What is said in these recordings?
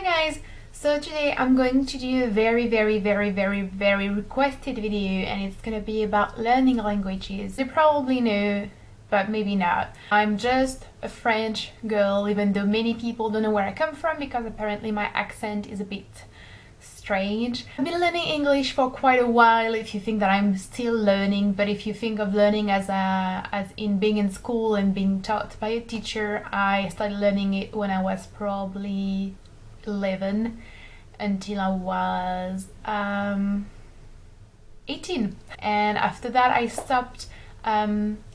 Hi guys! So today I'm going to do a very requested video, and it's gonna be about learning languages. You probably know, but maybe not. I'm just a French girl, even though many people don't know where I come from because apparently my accent is a bit strange. I've been learning English for quite a while if you think that I'm still learning, but if you think of learning as in being in school and being taught by a teacher, I started learning it when I was probably 11 until I was 18, and after that I stopped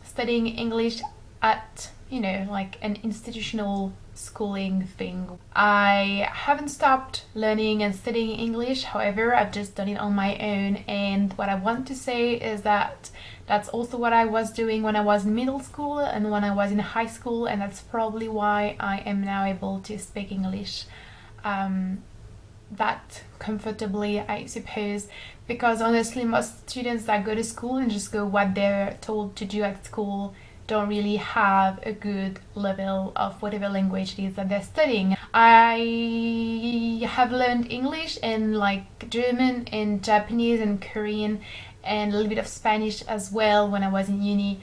studying English at, like an institutional schooling thing. I haven't stopped learning and studying English, however I've just done it on my own, and what I want to say is that that's also what I was doing when I was in middle school and when I was in high school, and that's probably why I am now able to speak English that comfortably, I suppose, because honestly most students that go to school and just go what they're told to do at school don't really have a good level of whatever language it is that they're studying. I have learned English and like German and Japanese and Korean and a little bit of Spanish as well when I was in uni.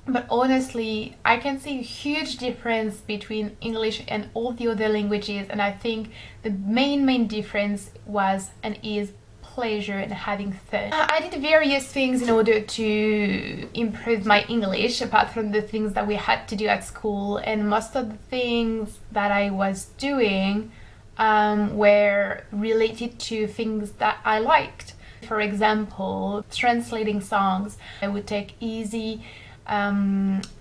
But honestly, I can see a huge difference between English and all the other languages, and I think the main difference was and is pleasure and having fun. I did various things in order to improve my English, apart from the things that we had to do at school, and most of the things that I was doing were related to things that I liked. For example, translating songs. I would take easy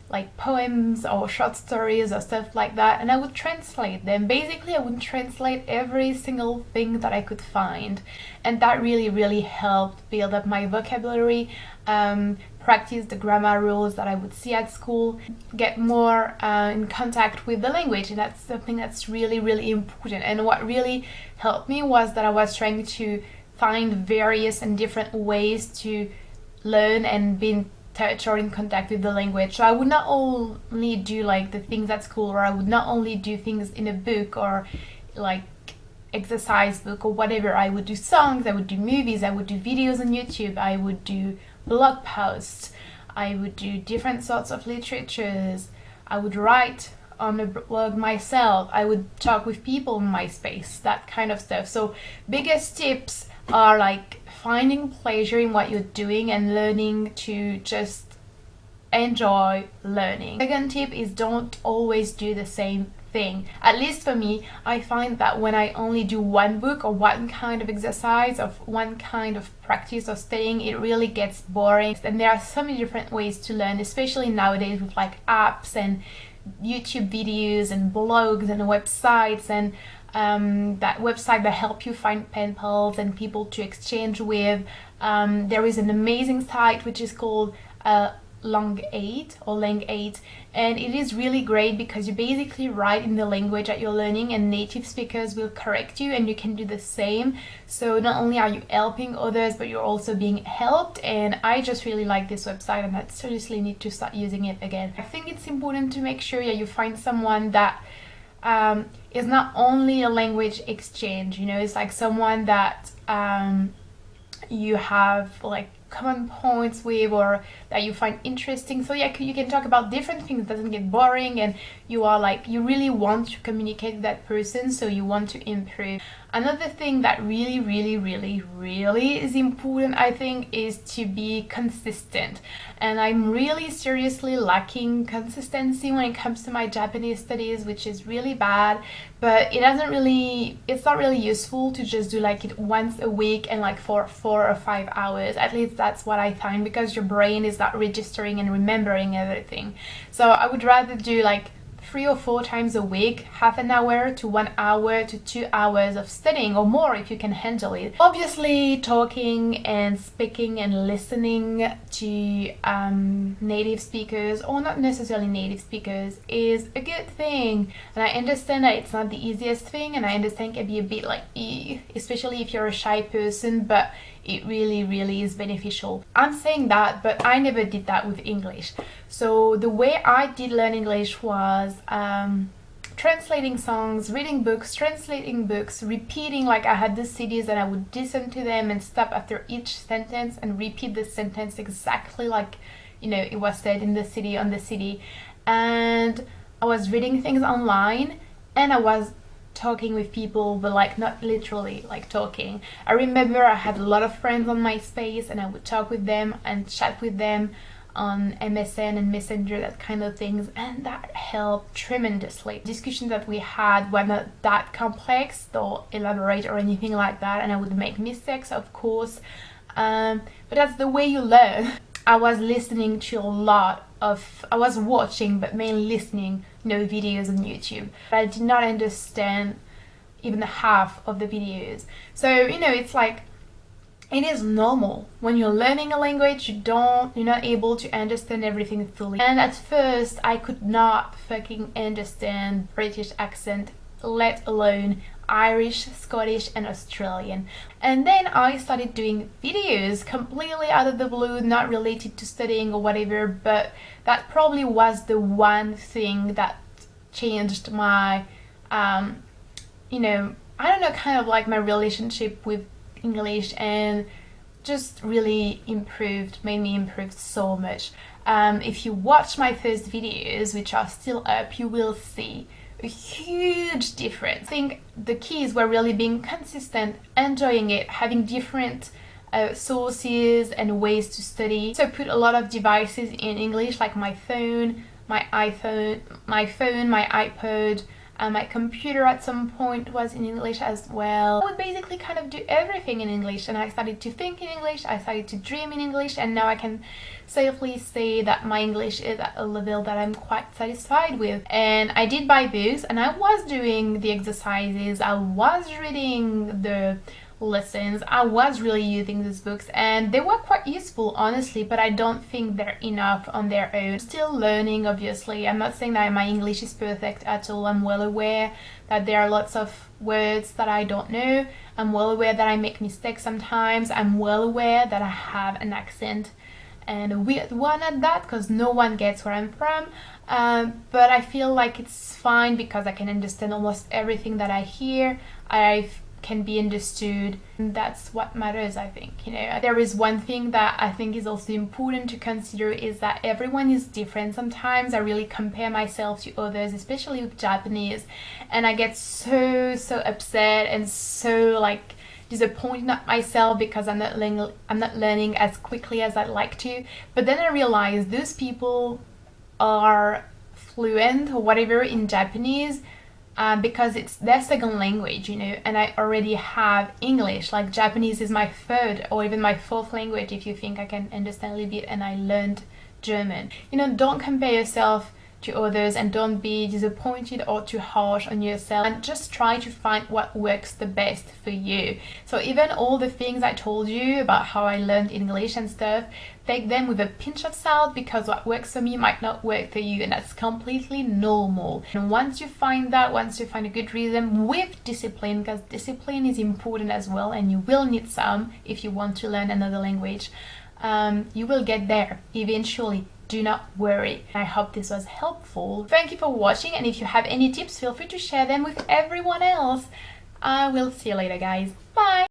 like poems or short stories or stuff like that, and I would translate them. Basically I would translate every single thing that I could find, and that really helped build up my vocabulary, practice the grammar rules that I would see at school, get more in contact with the language, and that's something that's really important. And what really helped me was that I was trying to find various and different ways to learn and be in touch or in contact with the language. So I would not only do like the things at school, or I would not only do things in a book or like exercise book or whatever. I would do songs, I would do movies, I would do videos on YouTube, I would do blog posts, I would do different sorts of literatures, I would write on a blog myself, I would talk with people in my space, that kind of stuff. So biggest tips are like finding pleasure in what you're doing and learning to just enjoy learning. Second tip is don't always do the same thing. At least for me, I find that when I only do one book or one kind of exercise or one kind of practice or studying, it really gets boring. And there are so many different ways to learn, especially nowadays with like apps and YouTube videos and blogs and websites and that website that help you find pen pals and people to exchange with. There is an amazing site which is called Lang8, and it is really great because you basically write in the language that you're learning and native speakers will correct you, and you can do the same. So not only are you helping others, but you're also being helped, and I just really like this website and I seriously need to start using it again. I think it's important to make sure that you find someone that is not only a language exchange, it's like someone that you have like common points with, or that you find interesting, so yeah, you can talk about different things, it doesn't get boring, and you really want to communicate with that person, so you want to improve. Another thing that really is important, I think, is to be consistent, and I'm really seriously lacking consistency when it comes to my Japanese studies, which is really bad. But it's not really useful to just do like it once a week and like for 4 or 5 hours. At least that's what I find, because your brain is not registering and remembering everything. So I would rather do like 3 or 4 times a week, half an hour to 1 hour to 2 hours of studying, or more if you can handle it. Obviously talking and speaking and listening to native speakers, or not necessarily native speakers, is a good thing, and I understand that it's not the easiest thing, and I understand it can be a bit like especially if you're a shy person, but it really is beneficial. I'm saying that, but I never did that with English. So the way I did learn English was translating songs, reading books, translating books, repeating, like I had the CDs and I would listen to them and stop after each sentence and repeat the sentence exactly like, you know, it was said in the CD, on the CD. And I was reading things online and I was talking with people, but like not literally like talking. I remember I had a lot of friends on MySpace and I would talk with them and chat with them on MSN and Messenger, that kind of things, and that helped tremendously. Discussions that we had were not that complex or elaborate or anything like that, and I would make mistakes, of course, but that's the way you learn. I was listening to a lot of, I was watching but mainly listening, you know, videos on YouTube. I did not understand even half of the videos. So, you know, it's like, it is normal when you're learning a language, you're not able to understand everything fully. And at first I could not fucking understand British accent, let alone Irish, Scottish and Australian. And then I started doing videos completely out of the blue, not related to studying or whatever, but that probably was the one thing that changed my you know, I don't know, kind of like my relationship with English, and just really made me improve so much. If you watch my first videos, which are still up, you will see a huge difference. I think the keys were really being consistent, enjoying it, having different sources and ways to study. So I put a lot of devices in English, like my phone, my iPhone, my iPod, my computer at some point was in English as well. I would basically kind of do everything in English, and I started to think in English, I started to dream in English, and now I can safely say that my English is at a level that I'm quite satisfied with. And I did buy books, and I was doing the exercises, I was reading the lessons, I was really using these books, and they were quite useful, honestly, but I don't think they're enough on their own. Still learning, obviously. I'm not saying that my English is perfect at all. I'm well aware that there are lots of words that I don't know. I'm well aware that I make mistakes sometimes. I'm well aware that I have an accent, and a weird one at that, because no one gets where I'm from, but I feel like it's fine because I can understand almost everything that I hear. I can be understood, and that's what matters, I think. You know, there is one thing that I think is also important to consider, is that everyone is different. Sometimes I really compare myself to others, especially with Japanese, and I get so upset and so like disappointed at myself because I'm not learning as quickly as I'd like to. But then I realize those people are fluent or whatever in Japanese because it's their second language, you know, and I already have English. Like, Japanese is my third or even my fourth language, if you think I can understand a little bit, and I learned German. You know, don't compare yourself to others, and don't be disappointed or too harsh on yourself, and just try to find what works the best for you. So even all the things I told you about how I learned English and stuff, take them with a pinch of salt, because what works for me might not work for you, and that's completely normal. And once you find that, once you find a good reason, with discipline, because discipline is important as well, and you will need some if you want to learn another language, you will get there eventually. Do not worry. I hope this was helpful. Thank you for watching, and if you have any tips, feel free to share them with everyone else. I will see you later, guys. Bye!